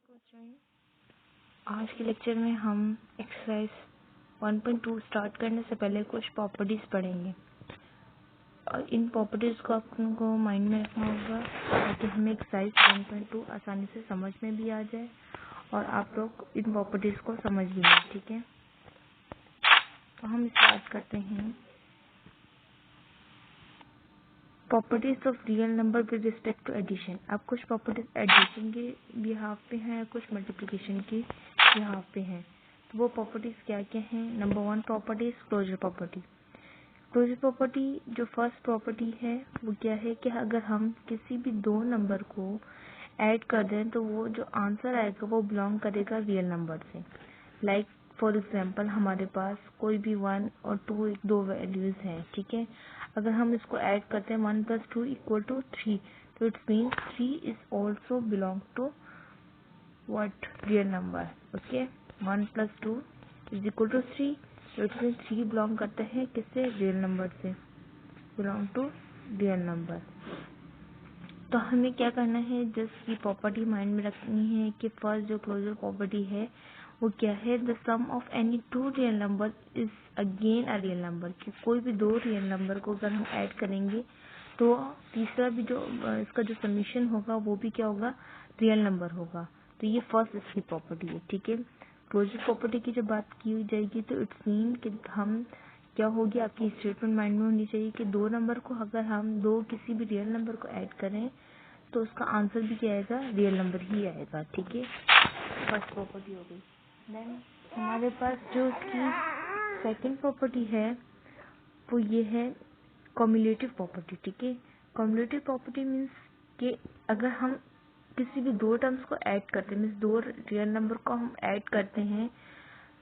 Question. आज के lecture में हम एक्सरसाइज 1.2 स्टार्ट करने से पहले कुछ प्रॉपर्टीज पढ़ेंगे और इन प्रॉपर्टीज को आपको माइंड में रखना होगा ताकि हमें एक्सरसाइज 1.2 आसानी से समझ में भी आ जाए और आप लोग इन प्रॉपर्टीज को समझ भी लें। ठीक है, तो हम स्टार्ट करते हैं। Properties of real number with respect to addition. अब कुछ प्रॉपर्टीज एडिशन के बिहाफ पे हैं, कुछ मल्टीप्लिकेशन के बिहाफ पे हैं। तो वो प्रॉपर्टीज क्या क्या हैं? Number 1 property is closure property. Closure property जो फर्स्ट प्रॉपर्टी है वो क्या है कि अगर हम किसी भी दो नंबर को ऐड कर दें तो वो जो आंसर आएगा वो बिलोंग करेगा रियल नंबर से। लाइक फॉर एग्जाम्पल हमारे पास कोई भी 1 और 2 दो वैल्यूज हैं। ठीक है, अगर हम इसको ऐड करते हैं 1 + 2 = 3, तो it's mean 3 is also belong to what real number. Okay, 1 + 2 = 3, तो इट्स मीन 3 बिलोंग करते हैं किससे? रियल नंबर से, बिलोंग टू रियल नंबर। तो हमें क्या करना है, जस्ट ये प्रॉपर्टी माइंड में रखनी है कि फर्स्ट जो क्लोजर प्रॉपर्टी है वो क्या है? The sum of any two real number is again a real number. कि कोई भी दो रियल नंबर को अगर हम ऐड करेंगे तो तीसरा भी जो इसका जो समीशन होगा वो भी क्या होगा? रियल नंबर होगा। तो ये फर्स्ट इसकी प्रॉपर्टी है। ठीक है, क्लोजर प्रॉपर्टी की जब बात की जाएगी तो इट्स मीन कि हम क्या होगी, आपकी स्टेटमेंट माइंड में होनी चाहिए कि दो नंबर को अगर हम दो किसी भी रियल नंबर को ऐड करें तो उसका आंसर भी क्या आएगा? रियल नंबर ही आएगा। ठीक है, फर्स्ट प्रॉपर्टी हो गई। देन हमारे पास जो इसकी सेकंड प्रॉपर्टी है वो ये है कम्युलेटिव प्रॉपर्टी। ठीक है, कम्युलेटिव प्रॉपर्टी मीन्स कि अगर हम किसी भी दो टर्म्स को ऐड करते हैं, मीन्स दो रियल नंबर को हम ऐड करते हैं,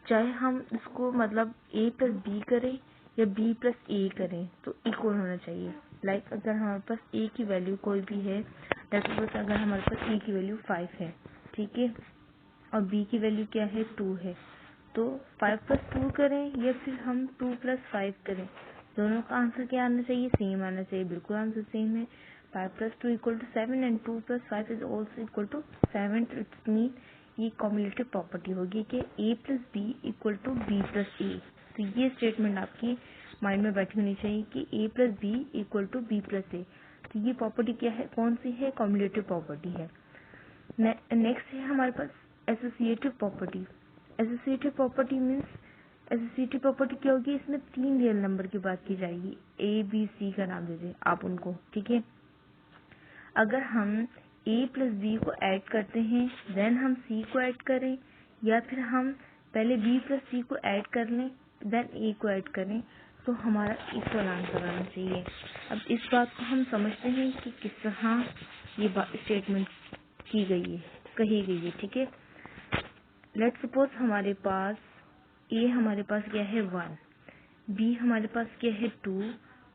चाहे हम इसको मतलब a + b करें या b + a करें तो इक्वल होना चाहिए। लाइक अगर हमारे पास a की वैल्यू कोई भी है, सपोज अगर हमारे पास a की वैल्यू 5 है, ठीक है, और b की वैल्यू क्या है? 2 है, तो 5 + 2 करें या फिर हम 2 + 5 करें, दोनों का आंसर क्या आना चाहिए? सेम आना चाहिए। बिल्कुल आंसर सेम है। 5 + 2 = 7 and 2 + 5 is also equal to 7। तो इट्स मीन ये कम्युलेटिव प्रॉपर्टी होगी कि a + b = b + a। तो ये स्टेटमेंट आपकी माइंड में बैठी होनी चाहिए कि a + b = b + a। तो ये प्रॉपर्टी क्या है? कौन सी है? कम्युलेटिव प्रॉपर्टी है। नेक्स्ट है हमारे पास associative property. Associative property means associative property क्या होगी? इसमें 3 रियल नंबर की बात की जाएगी। a b c का नाम दीजिए आप उनको। ठीक है, अगर हम a + b को ऐड करते हैं देन हम c को ऐड करें, या फिर हम पहले b + c को ऐड कर लें देन a को ऐड करें, तो हमारा इक्वल आंसर आना चाहिए। अब इस बात को हम समझते हैं कि किस तरह ये स्टेटमेंट की गई है, कही गई है। ठीक है, लेट्स सपोज हमारे पास a हमारे पास क्या है? 1, b हमारे पास क्या है? 2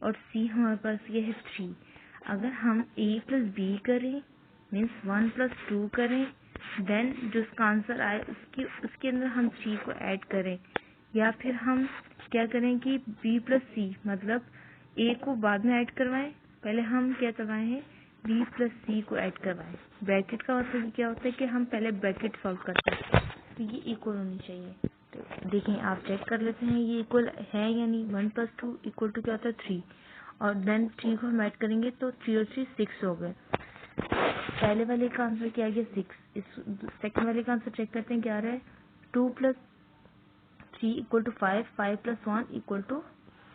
और c हमारे पास क्या है? 3। अगर हम a + b करें मीन्स 1 + 2 करें, देन जो उसका आंसर आए उसके अंदर हम 3 को ऐड करें, या फिर हम क्या करें कि b + c मतलब a को बाद में ऐड करवाएं, पहले हम क्या करवाए हैं? b + c को ऐड करवाएं। ब्रैकेट का मतलब क्या होता है कि हम पहले ब्रैकेट सॉल्व करते हैं। तो ये इक्वल होनी चाहिए। तो देखें, आप चेक कर लेते हैं ये इक्वल है या नहीं। 1 + 2 = क्या होता है? 3, और देन 3 को हम ऐड करेंगे तो 3 और 3 6 हो गए। पहले वाले का आंसर क्या आ गया? 6। इस सेकंड वाले का आंसर चेक करते हैं क्या आ रहा है? 2 + 3 = 5, 5 + 1 =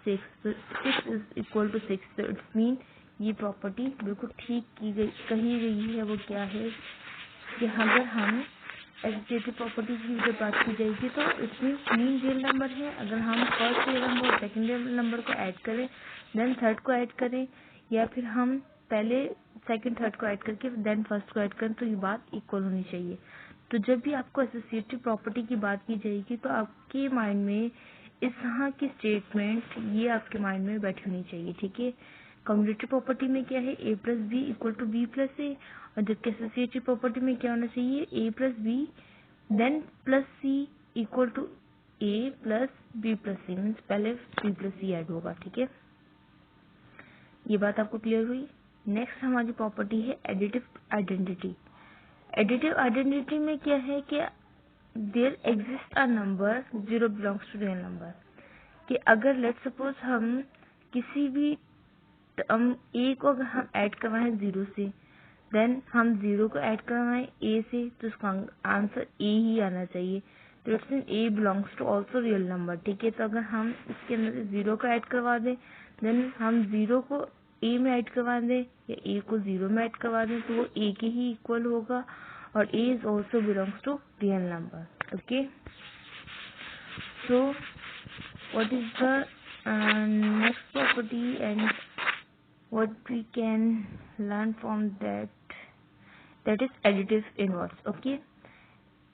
6, तो 6 इज इक्वल टू 6। तो इट्स मीन ये प्रॉपर्टी बिल्कुल ठीक कही गई है। वो क्या है कि अगर हम एसोसिएटिव प्रॉपर्टी की जब बात की जाएगी तो इसमें 3 रियल नंबर है। अगर हम फर्स्ट रियल नंबर और सेकंड रियल नंबर को ऐड करें देन थर्ड को ऐड करें, या फिर हम पहले सेकंड थर्ड को ऐड करके देन फर्स्ट को ऐड करें, तो ये बात इक्वल होनी चाहिए। तो जब भी आपको एसोसिएटिव प्रॉपर्टी की बात की जाएगी तो आपके माइंड में इस तरह की स्टेटमेंट ये आपके माइंड में बैठी होनी चाहिए। ठीक है, कम्युलेटिव प्रॉपर्टी में क्या है? a + b = b + a, और जबकि एसोसिएटिव प्रॉपर्टी में क्या होना चाहिए? a + b then +c = a + b + c means पहले b + c ऐड होगा। ठीक है, ये बात आपको क्लियर हुई। नेक्स्ट हमारी प्रॉपर्टी है एडिटिव आइडेंटिटी। एडिटिव आइडेंटिटी में क्या है कि there exist a number zero belongs to real number, कि अगर लेट सपोज हम किसी भी टर्म ए को अगर हम ऐड करवाएं जीरो से, देन हम जीरो को ऐड करवाएं ए से, तो उसका आंसर ए ही आना चाहिए। तो it's mean a belongs to also real number. ठीक है, तो अगर हम इसके अंदर जीरो को ऐड करवा दें, देन हम जीरो को ए में ऐड करवा दें या ए को जीरो में ऐड करवा दें, तो वो ए के ही इक्वल होगा और A is also belongs to real number. Okay, so what is the next property and what we can learn from that is additive inverse। okay,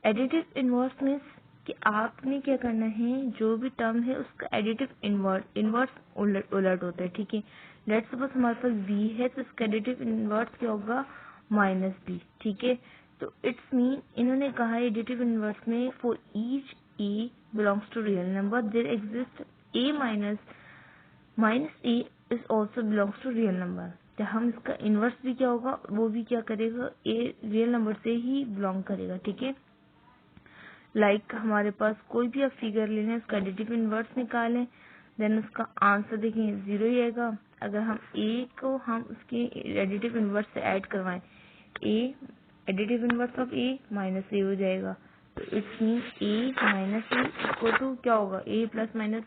additive inverse means कि आपने क्या करना है, जो भी टर्म है उसका एडिटिव इनवर्स उलट होता है। ठीक है, लेट्स सपोज हमारे पास b है, तो इसका एडिटिव इनवर्स क्या होगा, -b। ठीक है, तो इट्स मीन इन्होंने कहा है एडिटिव इनवर्स में for each a belongs to real number there exist a minus a is also belongs to real number. तो हम इसका इनवर्स भी क्या होगा, वो भी क्या करेगा, ए रियल नंबर से ही बिलोंग करेगा। ठीक है, लाइक हमारे पास कोई भी आप फिगर ले लें, उसका एडिटिव इनवर्स निकालें, देन उसका आंसर देखें जीरो ही आएगा। अगर हम ए को हम उसके एडिटिव इनवर्स से ऐड करवाएं, A additive inverse of A minus A हो जाएगा। तो it's mean A minus A equal to क्या होगा, A plus minus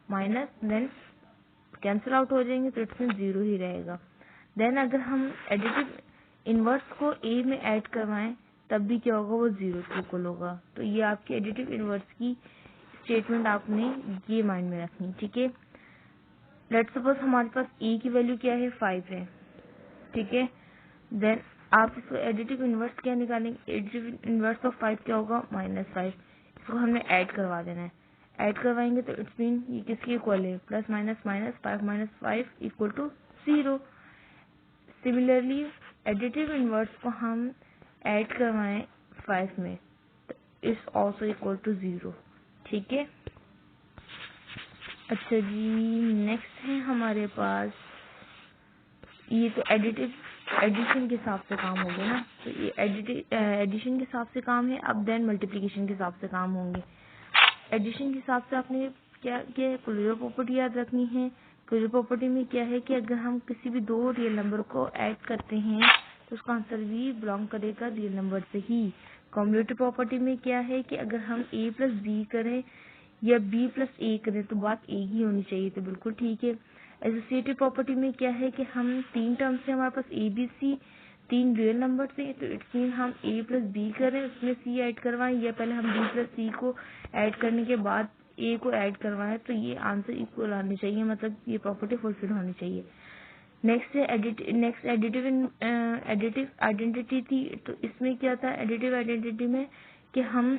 minus, then cancel out हो जाएंगे, तो इट्स मीन जीरो ही रहेगा। देन अगर हम एडिटिव इनवर्स को ए में ऐड करवाएं, तब भी क्या होगा, वो जीरो के इक्वल होगा। तो ये आपकी एडिटिव इनवर्स की स्टेटमेंट आपने ये माइंड में रखनी। ठीक है, लेट्स सपोज हमारे पास ए की वैल्यू क्या है, 5 है। ठीक है, देन आप इसको एडिटिव इनवर्स क्या निकालेंगे, एडिटिव इनवर्स ऑफ 5 क्या होगा, -5। इसको हमने ऐड करवा देना है, ऐड करवाएंगे तो इट्स मीन ये किसके इक्वल है, plus minus minus 5 minus 5 equal to 0। Similarly additive inverse को हम ऐड करवाएं 5 में, तो इट्स ऑल्सो इक्वल टू 0। ठीक है, अच्छा जी, नेक्स्ट है हमारे पास, ये तो एडिशन के हिसाब से काम हो गया ना, तो ये एडिशन के हिसाब से काम है। अब देन मल्टीप्लिकेशन के हिसाब से काम होंगे। एडिशन के हिसाब से आपने क्या किया, क्लोजर प्रॉपर्टी याद रखनी है। क्लोजर प्रॉपर्टी में क्या है कि अगर हम किसी भी दो रियल नंबर को ऐड करते हैं, तो उसका आंसर भी बिलोंग करेगा रियल नंबर से ही। कॉम्यूटेटिव प्रॉपर्टी में क्या है कि अगर हम a प्लस बी करें या b प्लस a करें, तो बात एक ही होनी चाहिए, तो बिल्कुल ठीक है। एसोसिएटिव प्रॉपर्टी में क्या है कि हम तीन टर्म से, हमारे पास a b c तीन रियल नंबर से, तो इट्स मीन हम a प्लस बी करें, उसमें c ऐड करवाएं, या पहले हम b प्लस सी को ऐड करने के बाद a को ऐड करवाएं, तो ये आंसर इक्वल आने चाहिए, मतलब ये प्रॉपर्टी फुलफिल होनी चाहिए। नेक्स्ट है एडिटिव आइडेंटिटी थी। तो इसमें क्या था, एडिटिव आइडेंटिटी में कि हम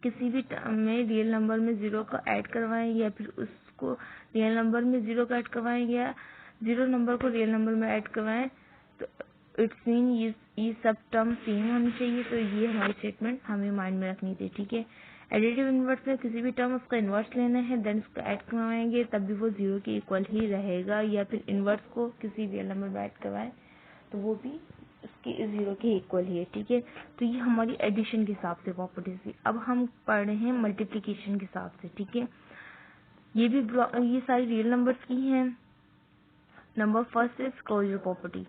किसी भी टर्म में रियल नंबर में जीरो का ऐड करवाएं, या फिर उसको रियल नंबर में जीरो का ऐड करवाएं, या जीरो नंबर को रियल नंबर में ऐड करवाएं, तो इट्स मीन ये सब टर्म सेम होनी चाहिए। तो ये हमारी स्टेटमेंट हमें माइंड में रखनी थी। ठीक है, एडिटिव इनवर्स में किसी भी टर्म उसका इनवर्स लेना है, देन उसको ऐड करवाएंगे, तब भी वो जीरो के इक्वल ही रहेगा, या फिर इनवर्स को किसी रियल नंबर में ऐड करवाएं तो वो भी उसके जीरो के इक्वल ही है। ठीक है, तो ये हमारी एडिशन के हिसाब से प्रॉपर्टीज थी। अब हम पढ़ रहे हैं मल्टीप्लिकेशन के हिसाब से। ठीक है, ये सारी रियल नंबर्स की हैं। Number first is closure property.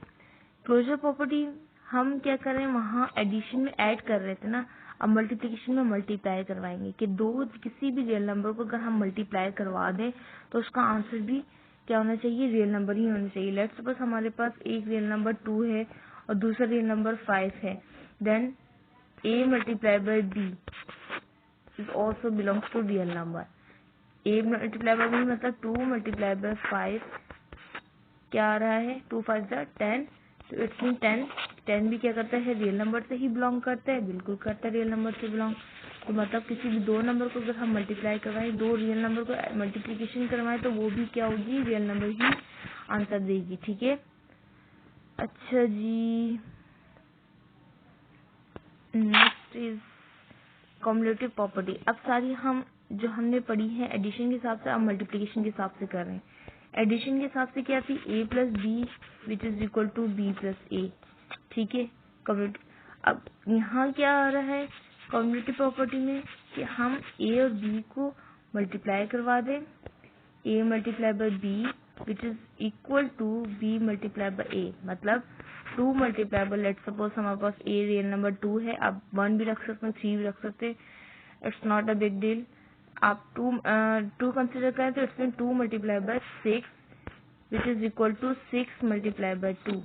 Closure property हम क्या कर रहे हैं, वहाँ एडिशन में ऐड कर रहे थे ना, अब मल्टीप्लिकेशन में मल्टीप्लाई करवाएंगे कि दो किसी भी रियल नंबर को अगर हम मल्टीप्लाई करवा दें, तो उसका आंसर भी क्या होना चाहिए, रियल नंबर ही होना चाहिए। लेट्स सपोज हमारे पास एक रियल नंबर 2 है और दूसरा रियल नंबर 5 है, then a multiply by b is also belongs to real number. a multiply by b मतलब 2 मल्टीप्लाई बाय 5 क्या आ रहा है, 2 5 10, तो इट्स मीन 10 भी क्या करता है, रियल नंबर से ही बिलोंग करता है, बिल्कुल करता है रियल नंबर से बिलोंग। तो मतलब किसी भी दो नंबर को अगर हम मल्टीप्लाई करवाएं, दो रियल नंबर को मल्टीप्लिकेशन करवाएं, तो वो भी क्या होगी, रियल नंबर ही आंसर देगी। ठीक है, अच्छा जी, नेक्स्ट इज कॉम्युलेटिव प्रॉपर्टी। अब सारी हम जो हमने पढ़ी है एडिशन के हिसाब से, अब मल्टीप्लिकेशन के हिसाब से कर रहे हैं। एडिशन के हिसाब से क्या थी, a plus B which is equal to b plus A. ठीक है, अब यहाँ क्या आ रहा है कॉम्बिनेटिव प्रॉपर्टी में कि हम ए और बी को मल्टीप्लाई करवा दें, A multiply by B which is equal to B multiply by A, मतलब 2 मल्टीप्लाई बाय, लेट्स सपोज हमारे पास ए रियल नंबर 2 है, आप 1 भी रख सकते हैं, 3 भी रख सकते हैं, it's not a big deal. आप 2 कंसिडर करें तो it's mean 2 multiply by 6 which is equal to 6 multiply by 2।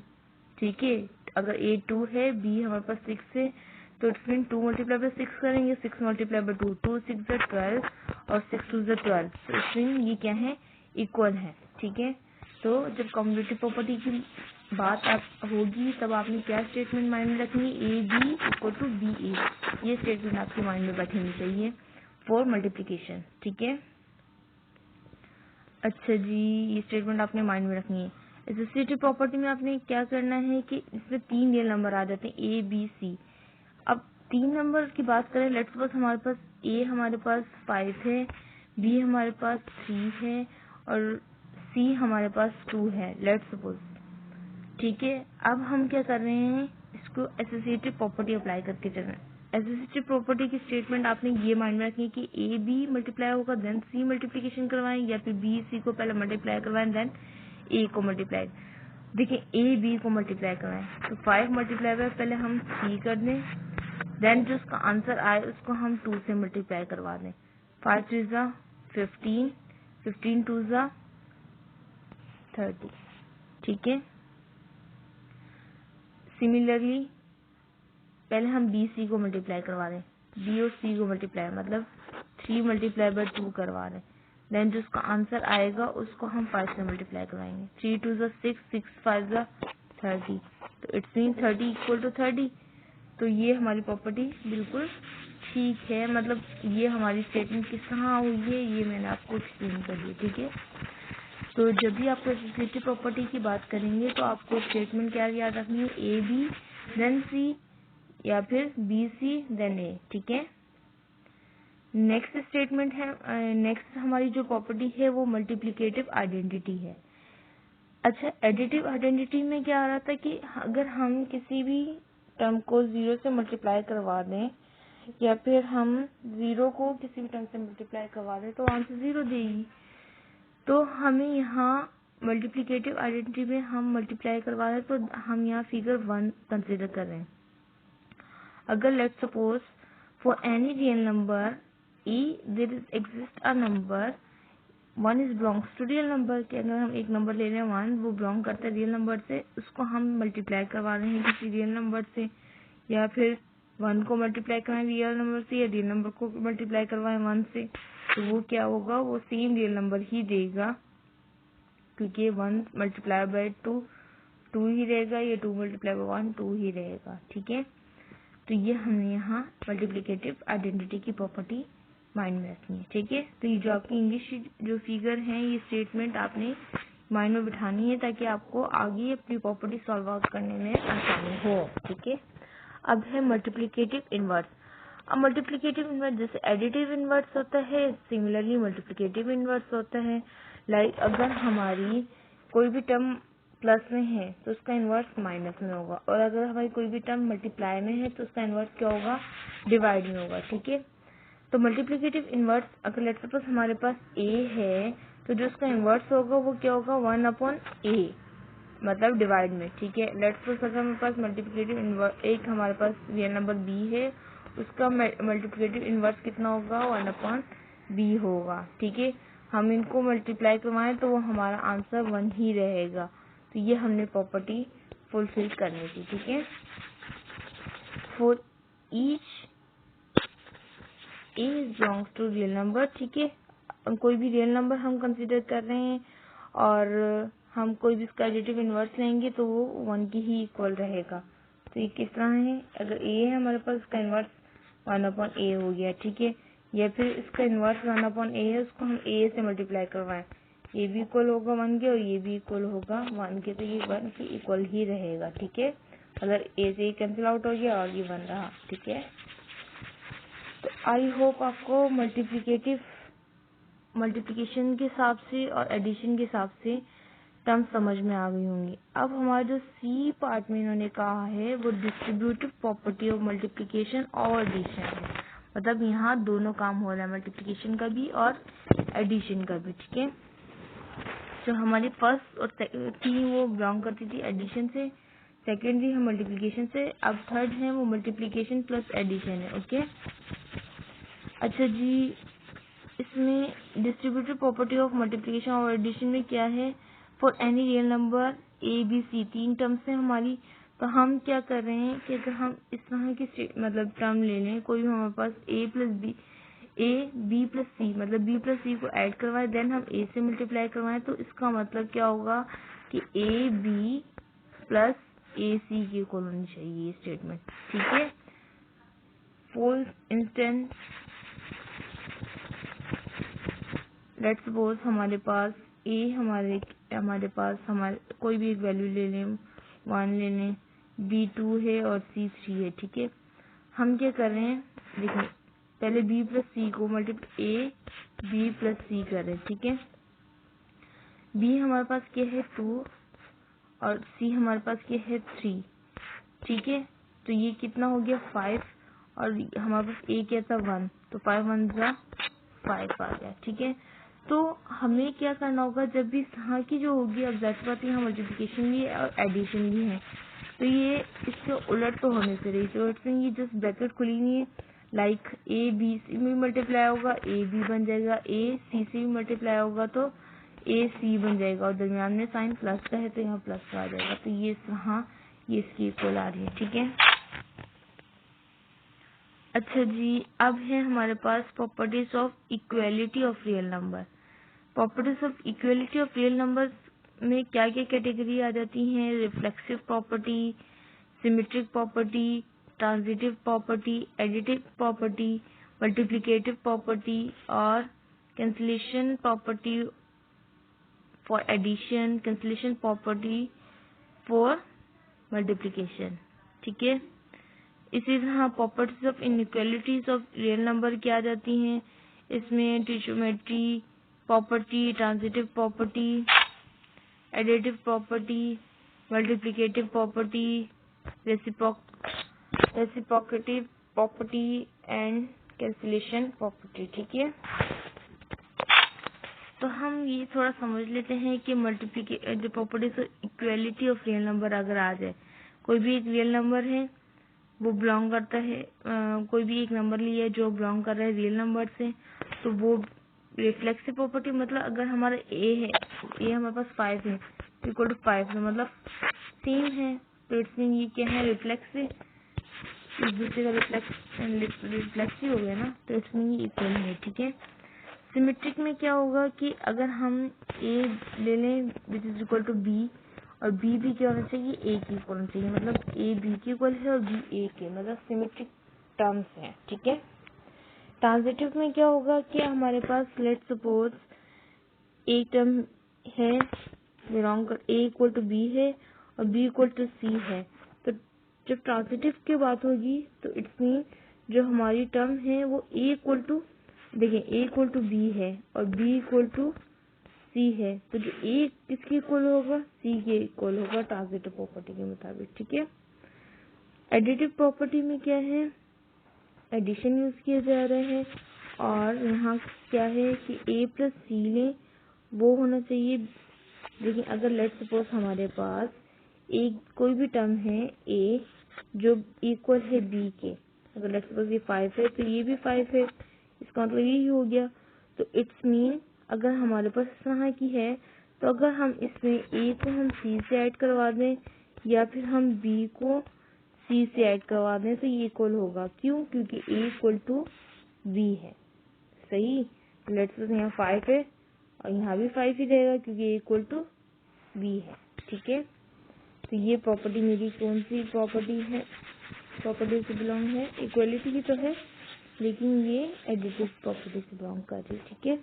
ठीक है, अगर ए 2 है, बी हमारे पास 6 है, तो इट्स मीन 2 मल्टीप्लाई बाय 6 करेंगे, 6 मल्टीप्लाई बाय 2, 2 6 12 और 6 2 12, तो इट्स मीन ये क्या है, इक्वल है। ठीक है, तो जब कॉम्बिनेटिव प्रॉपर्टी की बात आप होगी तब आपने क्या स्टेटमेंट माइंड में रखनी है, A B equal to B A, ये स्टेटमेंट आपके माइंड में बैठनी चाहिए फॉर मल्टीप्लीकेशन। ठीक है, अच्छा जी, ये स्टेटमेंट आपने माइंड में रखनी है। एसोसिएटिव प्रॉपर्टी में आपने क्या करना है कि इसमें 3 रियल नंबर आ जाते हैं, ए बी सी। अब 3 नंबर की बात करें, लेट्स सपोज हमारे पास ए हमारे पास 5 है, बी हमारे पास 3 है और सी हमारे पास 2 है, लेट्स सपोज। ठीक है, अब हम क्या कर रहे हैं, इसको एसोसिएटिव प्रॉपर्टी अप्लाई करके चल रहे हैं। एसोसिएटिव प्रॉपर्टी की स्टेटमेंट आपने ये माइंड में रखनी है कि ए बी मल्टीप्लाई होगा देन सी मल्टीप्लीकेशन करवाएं, या फिर बी सी को पहले मल्टीप्लाई करवाएं देन ए को मल्टीप्लाई। देखिए ए बी को मल्टीप्लाई करवाएं तो 5 मल्टीप्लाई बाय पहले हम 3 कर दें, देन जो उसका आंसर आए उसको हम 2 से मल्टीप्लाई करवा दें। 5 2 जा 15, 15 2 जा 30। ठीक है, सिमिलरली पहले हम बी सी को मल्टीप्लाई करवा दें, बी और सी को मल्टीप्लाई मतलब 3 मल्टीप्लाई बाय 2 करवा दें, देन जो उसका आंसर आएगा उसको हम 5 से मल्टीप्लाई करवाएंगे। 3 2 जा 6, 6 5 जा 30, तो इट्स मीन 30 इक्वल टू 30। तो ये हमारी प्रॉपर्टी बिल्कुल ठीक है, मतलब ये हमारी स्टेटमेंट किस तरह हुई है ये मैंने आपको एक्सप्लेन कर दी। ठीक है, तो जब भी आपको एसोसिएटिव प्रॉपर्टी की बात करेंगे तो आपको स्टेटमेंट क्या याद रखनी है, ए बी देन सी या फिर बी सी देन ए। ठीक है, नेक्स्ट स्टेटमेंट है, नेक्स्ट हमारी जो प्रॉपर्टी है वो मल्टीप्लिकेटिव आइडेंटिटी है। अच्छा, एडिटिव आइडेंटिटी में क्या आ रहा था कि अगर हम किसी भी टर्म को 0 से मल्टीप्लाई करवा दें या फिर हम 0 को किसी भी टर्म से मल्टीप्लाई करवा दें तो आंसर 0 देगी। तो हमें यहाँ मल्टीप्लिकेटिव आइडेंटिटी में हम मल्टीप्लाई करवा रहे हैं तो हम यहाँ फिगर 1 कंसिडर कर रहे हैं। अगर let's suppose for any real number e there is exist a number 1 is belongs to real number, के अगर हम एक नंबर ले रहे हैं 1, वो बिलोंग करता है रियल नंबर से, उसको हम मल्टीप्लाई करवा रहे हैं किसी रियल नंबर से, या फिर 1 को मल्टीप्लाई करवाएं रियल नंबर से या रियल नंबर को मल्टीप्लाई करवाएं 1 से, तो वो क्या होगा, वो सेम रियल नंबर ही देगा, क्योंकि 1 मल्टीप्लाई बाय 2 2 ही रहेगा, या 2 मल्टीप्लाई बाय 1 2 ही रहेगा। ठीक है, तो ये हमने यहाँ मल्टीप्लिकेटिव आइडेंटिटी की प्रॉपर्टी माइंड में रखनी है। ठीक है, तो ये जो आपकी इंग्लिश जो फिगर है ये स्टेटमेंट आपने माइंड में बिठानी है ताकि आपको आगे अपनी प्रॉपर्टी सॉल्व आउट करने में आसानी हो। ठीक है, अब है मल्टीप्लिकेटिव इनवर्स। अब मल्टीप्लिकेटिव इनवर्स जैसे एडिटिव इनवर्स होता है, सिमिलरली मल्टीप्लिकेटिव इनवर्स होता है। लाइक अगर हमारी कोई भी टर्म प्लस में है तो उसका इनवर्स माइनस में होगा, और अगर हमारी कोई भी टर्म मल्टीप्लाई में है तो उसका इनवर्स क्या होगा, डिवाइड में होगा। ठीक है, तो मल्टीप्लिकेटिव इनवर्स अगर लेट्स सपोज हमारे पास ए है तो जो उसका इनवर्स होगा वो क्या होगा, 1/a, मतलब डिवाइड में। ठीक है, लेट्स सपोज अगर हमारे पास मल्टीप्लिकेटिव इनवर्स एक हमारे पास रियल नंबर बी है, उसका मल्टीप्लिकेटिव इनवर्स कितना होगा, 1/b होगा। ठीक है, हम इनको मल्टीप्लाई करवाएं तो वो हमारा आंसर 1 ही रहेगा। तो ये हमने प्रॉपर्टी फुलफिल करनी थी। ठीक है, for each a belongs to real number. ठीक है, कोई भी रियल नंबर हम कंसीडर कर रहे हैं और हम कोई भी इसका एडिटिव इनवर्स लेंगे तो वो 1 की ही इक्वल रहेगा। तो ये किस तरह है, अगर ए है हमारे पास, इसका इनवर्स 1/a हो गया। ठीक है, या फिर इसका इनवर्स 1/a है, उसको हम a से मल्टीप्लाई करवाएं, ये भी इक्वल होगा 1 के और ये भी इक्वल होगा 1 के, तो ये 1 के इक्वल ही रहेगा। ठीक है, अगर a से कैंसिल आउट हो गया और ये 1 रहा। ठीक है, तो आई होप आपको मल्टीप्लिकेशन के हिसाब से और एडिशन के हिसाब से टर्म समझ में आ गई होंगी। अब हमारा जो सी पार्ट में इन्होंने कहा है वो डिस्ट्रीब्यूटिव प्रॉपर्टी ऑफ मल्टीप्लिकेशन और एडिशन है। मतलब यहाँ दोनों काम हो रहा है, मल्टीप्लिकेशन का भी और एडिशन का भी, ठीक है। जो हमारी फर्स्ट और थी वो बिलोंग करती थी एडिशन से, सेकेंडरी है मल्टीप्लिकेशन से, अब थर्ड है वो मल्टीप्लिकेशन प्लस एडिशन है। ओके, अच्छा जी, इसमें डिस्ट्रीब्यूटिव प्रॉपर्टी ऑफ मल्टीप्लिकेशन और एडिशन में क्या है, for any real number a b c, तीन टर्म्स है हमारी। तो हम क्या कर रहे हैं कि अगर हम इस तरह की मतलब टर्म ले लें, कोई भी हमारे पास ए बी प्लस सी, मतलब बी प्लस सी को ऐड करवाए, देन हम ए से मल्टीप्लाई करवाएं, तो इसका मतलब क्या होगा कि ए बी प्लस ए सी की इक्वल होनी चाहिए ये स्टेटमेंट, ठीक है। फॉर इंस्टेंस लेट्स सपोज हमारे पास हमारे पास कोई भी एक वैल्यू ले लें, 1 ले लें, बी 2 है और सी 3 है, ठीक है। हम क्या कर रहे हैं, देखिए पहले बी प्लस सी को मल्टीप्लाई ए बी प्लस सी कर रहे हैं, ठीक है। बी हमारे पास क्या है 2 और सी हमारे पास क्या है 3, ठीक है। तो ये कितना हो गया 5 और हमारे पास ए क्या था 1, तो 5 1 जा 5 आ गया, ठीक है। तो हमें क्या करना होगा, जब भी यहाँ की जो होगी, अब जाहिर बात है यहाँ मल्टीप्लिकेशन भी है और एडिशन भी है, तो ये इसके उलट तो होने से रही, तो इट्स ये जस्ट ब्रैकेट खुली हुई है, लाइक ए बी सी में मल्टीप्लाई होगा ए बी बन जाएगा, ए सी से भी मल्टीप्लाई होगा तो ए सी बन जाएगा, और दरमियान में साइन प्लस का है तो यहाँ प्लस का आ जाएगा, तो ये यहाँ ये इसकी इक्वल आ रही है, ठीक है। अच्छा जी, अब है हमारे पास properties of equality of real number. Properties of equality of real number में क्या क्या कैटेगरी आ जाती हैं, reflexive property, symmetric property, transitive property, additive property, multiplicative property और cancellation property for addition, cancellation property for multiplication, ठीक है। इसी तरह properties of inequalities of real number क्या आ जाती हैं, इसमें trigonometry property, transitive property, additive property, multiplicative property, reciprocative property and cancellation property, ठीक है। तो हम ये थोड़ा समझ लेते हैं कि जो properties of equality of real number अगर आ जाए, कोई भी एक रियल नंबर है वो बिलोंग करता है, कोई भी एक नंबर लिया है जो बिलोंग कर रहा है रियल नंबर से, तो वो रिफ्लेक्सिव प्रॉपर्टी, मतलब अगर हमारा ए है, ए हमारे पास 5 है, इक्वल टू 5 है, मतलब सेम है, तो इट्स मीन ये क्या है, रिफ्लेक्सिव, एक दूसरे का रिफ्लेक्सिव हो गया ना, तो इट्स मीन ये इक्वल है, ठीक है। सिमेट्रिक में क्या होगा कि अगर हम ए ले लें which is equal to b, और बी भी क्या होना चाहिए, ए की इक्वल होना चाहिए, मतलब ए बी की इक्वल है और बी ए के, मतलब सिमेट्रिक टर्म्स हैं, ठीक है। ट्रांजिटिव में क्या होगा कि हमारे पास लेट्स सपोज एक टर्म है बिलोंग कर ए इक्वल टू बी है और बी इक्वल टू सी है, तो जब ट्रांजिटिव की बात होगी तो इट्स मीन जो हमारी टर्म है वो ए इक्वल टू, देखिए ए इक्वल टू बी है और बी इक्वल टू सी है, तो जो ए किसके इक्वल होगा, सी के इक्वल होगा ट्रांजिटिव प्रॉपर्टी के मुताबिक, ठीक है। एडिटिव प्रॉपर्टी में क्या है, एडिशन यूज किया जा रहा है, और यहाँ क्या है कि ए प्लस सी लें वो होना चाहिए। देखिए अगर लेट्स सपोज हमारे पास एक कोई भी टर्म है ए जो इक्वल है बी के, अगर लेट्स सपोज ये 5 है तो ये भी 5 है, इसका मतलब यही हो गया, तो इट्स मीन अगर हमारे पास इस तरह की है, तो अगर हम इसमें ए को हम सी से ऐड करवा दें या फिर हम बी को सी से ऐड करवा दें तो ये इक्वल होगा, क्यों, क्योंकि ए इक्वल टू बी है, सही। लेट्स सपोज यहाँ 5 है और यहाँ भी 5 ही रहेगा क्योंकि ए इक्वल टू बी है, ठीक है। तो ये प्रॉपर्टी मेरी कौन सी प्रॉपर्टी है, प्रॉपर्टी से बिलोंग है, इक्वलिटी की तो है लेकिन ये एडिटिव प्रॉपर्टी से बिलोंग कर रही है, ठीक है।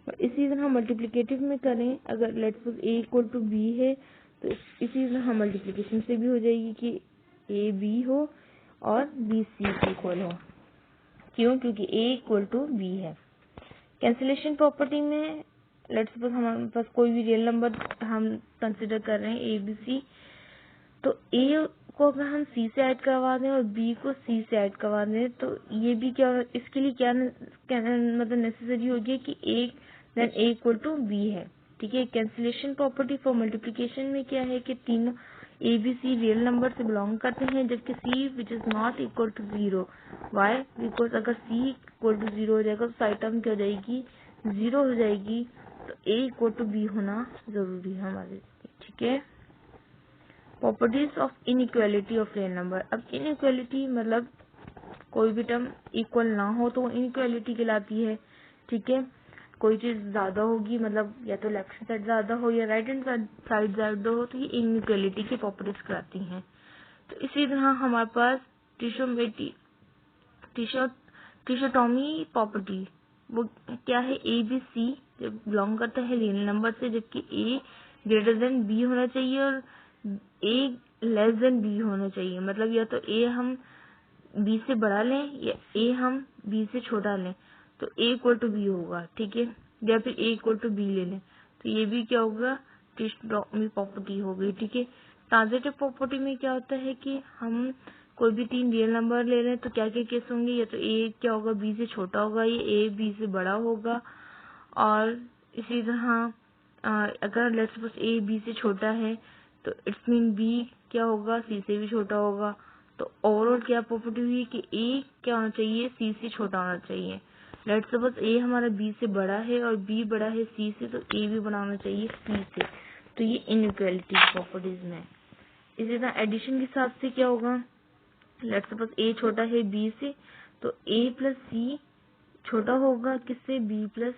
और इसी तरह मल्टीप्लिकेटिव में करें, अगर let's suppose a equal to b है तो इसी तरह मल्टीप्लिकेशन से भी हो जाएगी कि ए बी हो और बी सी के इक्वल हो, क्यों, क्योंकि ए इक्वल टू बी है। कैंसिलेशन प्रॉपर्टी में लेट्स सपोज हमारे पास कोई भी रियल नंबर हम कंसिडर कर रहे हैं ABC, तो A को अगर हम C से ऐड करवा दें और B को C से ऐड करवा दें तो ये भी क्या, इसके लिए क्या मतलब नेसेसरी होगी कि A then A equal to B है। ठीक है, कैंसिलेशन प्रॉपर्टी फॉर मल्टीप्लिकेशन में क्या है कि तीनों ABC रियल नंबर से बिलोंग करते हैं, जबकि C which is not equal to 0। Why? Because अगर C इक्वल टू 0 हो जाएगा तो सारी टर्म क्या हो जाएगी, 0 हो जाएगी। तो A इक्वल टू B होना जरूरी है हमारे लिए। ठीक है, properties of inequality of real number. अब इनइक्वालिटी मतलब कोई भी टर्म इक्वल ना हो तो वो इनइक्वालिटी कहलाती है। ठीक है, कोई चीज ज्यादा होगी मतलब या तो लेफ्ट हैंड साइड ज्यादा हो या राइट हैंड साइड ज्यादा हो तो ये इनइक्वालिटी की प्रॉपर्टीज कहलाती हैं। तो इसी तरह हमारे पास ट्रिशोटोमी प्रॉपर्टी वो क्या है, ABC जब बिलोंग करता है रियल नंबर से, जबकि A ग्रेटर देन B होना चाहिए और A लेस देन B होना चाहिए। मतलब या तो A हम B से बड़ा लें या A हम B से छोटा लें तो A इक्वल टू B होगा। ठीक है, या फिर A इक्वल टू B ले लें तो ये भी क्या होगा, ट्रिशोटोमी प्रॉपर्टी हो गई। ठीक है, ट्रांजिटिव प्रॉपर्टी में क्या होता है कि हम कोई भी तीन रियल नंबर ले रहे हैं तो क्या क्या केस होंगे, या तो A क्या होगा B से छोटा होगा या A B से बड़ा होगा। और इसी तरह अगर लेट्स सपोज A B से छोटा है तो इट्स मीन B क्या होगा, C से भी छोटा होगा। तो ओवरऑल क्या प्रॉपर्टी हुई कि A क्या होना चाहिए, C से छोटा होना चाहिए। लेट्स सपोज A हमारा B से बड़ा है और B बड़ा है C से, तो A भी बड़ा होना चाहिए C से। तो ये इनइक्वालिटी प्रॉपर्टीज में। इसी तरह एडिशन के हिसाब से क्या होगा, लेट्स सपोज A छोटा है B से तो A प्लस C छोटा होगा किससे, B प्लस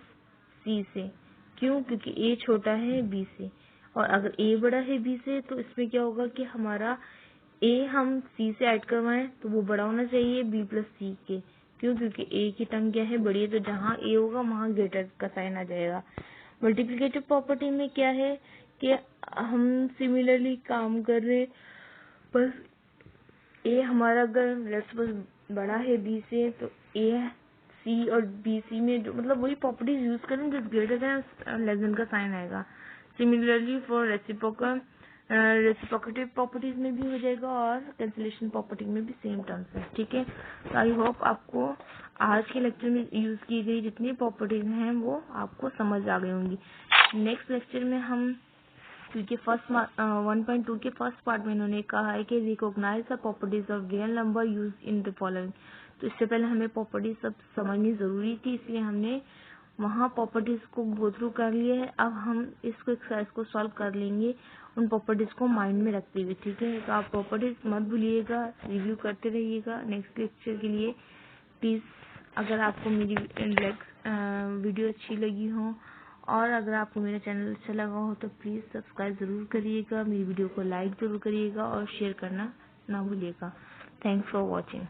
C से। क्यों? क्योंकि A छोटा है B से। और अगर A बड़ा है B से तो इसमें क्या होगा कि हमारा A हम C से ऐड करवाएं तो वो बड़ा होना चाहिए B प्लस C के। क्यों? क्योंकि A की टर्म क्या है, बड़ी है, तो जहाँ A होगा वहाँ ग्रेटर का साइन आ जाएगा। मल्टीप्लिकेटिव प्रॉपर्टी में क्या है कि हम सिमिलरली काम कर रहे, बस A हमारा अगर लेट्स सपोज बड़ा है B से तो A C और B C में जो मतलब वही प्रॉपर्टीज यूज करें जो ग्रेटर देन लेस देन का साइन आएगा। सिमिलरली फॉर रेसिप्रोकेटिव प्रॉपर्टीज में भी हो जाएगा और कैंसिलेशन प्रॉपर्टी में भी सेम टर्म्स है। ठीक है, तो आई होप आपको आज के लेक्चर में यूज की गई जितनी प्रॉपर्टीज हैं वो आपको समझ आ गई होंगी। नेक्स्ट लेक्चर में हम क्योंकि 1.2 के फर्स्ट पार्ट में इन्होंने कहा है कि recognise the properties of real number use in the following. तो इससे पहले हमें प्रॉपर्टीज सब समझनी जरूरी थी, इसलिए हमने वहाँ प्रॉपर्टीज को गो थ्रू कर लिया है। अब हम इसको एक्सरसाइज को सॉल्व कर लेंगे उन प्रॉपर्टीज को माइंड में रखते हुए। ठीक है, तो आप प्रॉपर्टीज मत भूलिएगा, रिव्यू करते रहिएगा। नेक्स्ट लेक्चर के लिए प्लीज, अगर आपको मेरी वीडियो अच्छी लगी हो और अगर आपको मेरा चैनल अच्छा लगा हो तो प्लीज सब्सक्राइब जरूर करिएगा, मेरी वीडियो को लाइक जरूर करिएगा और शेयर करना ना भूलिएगा। Thanks for watching.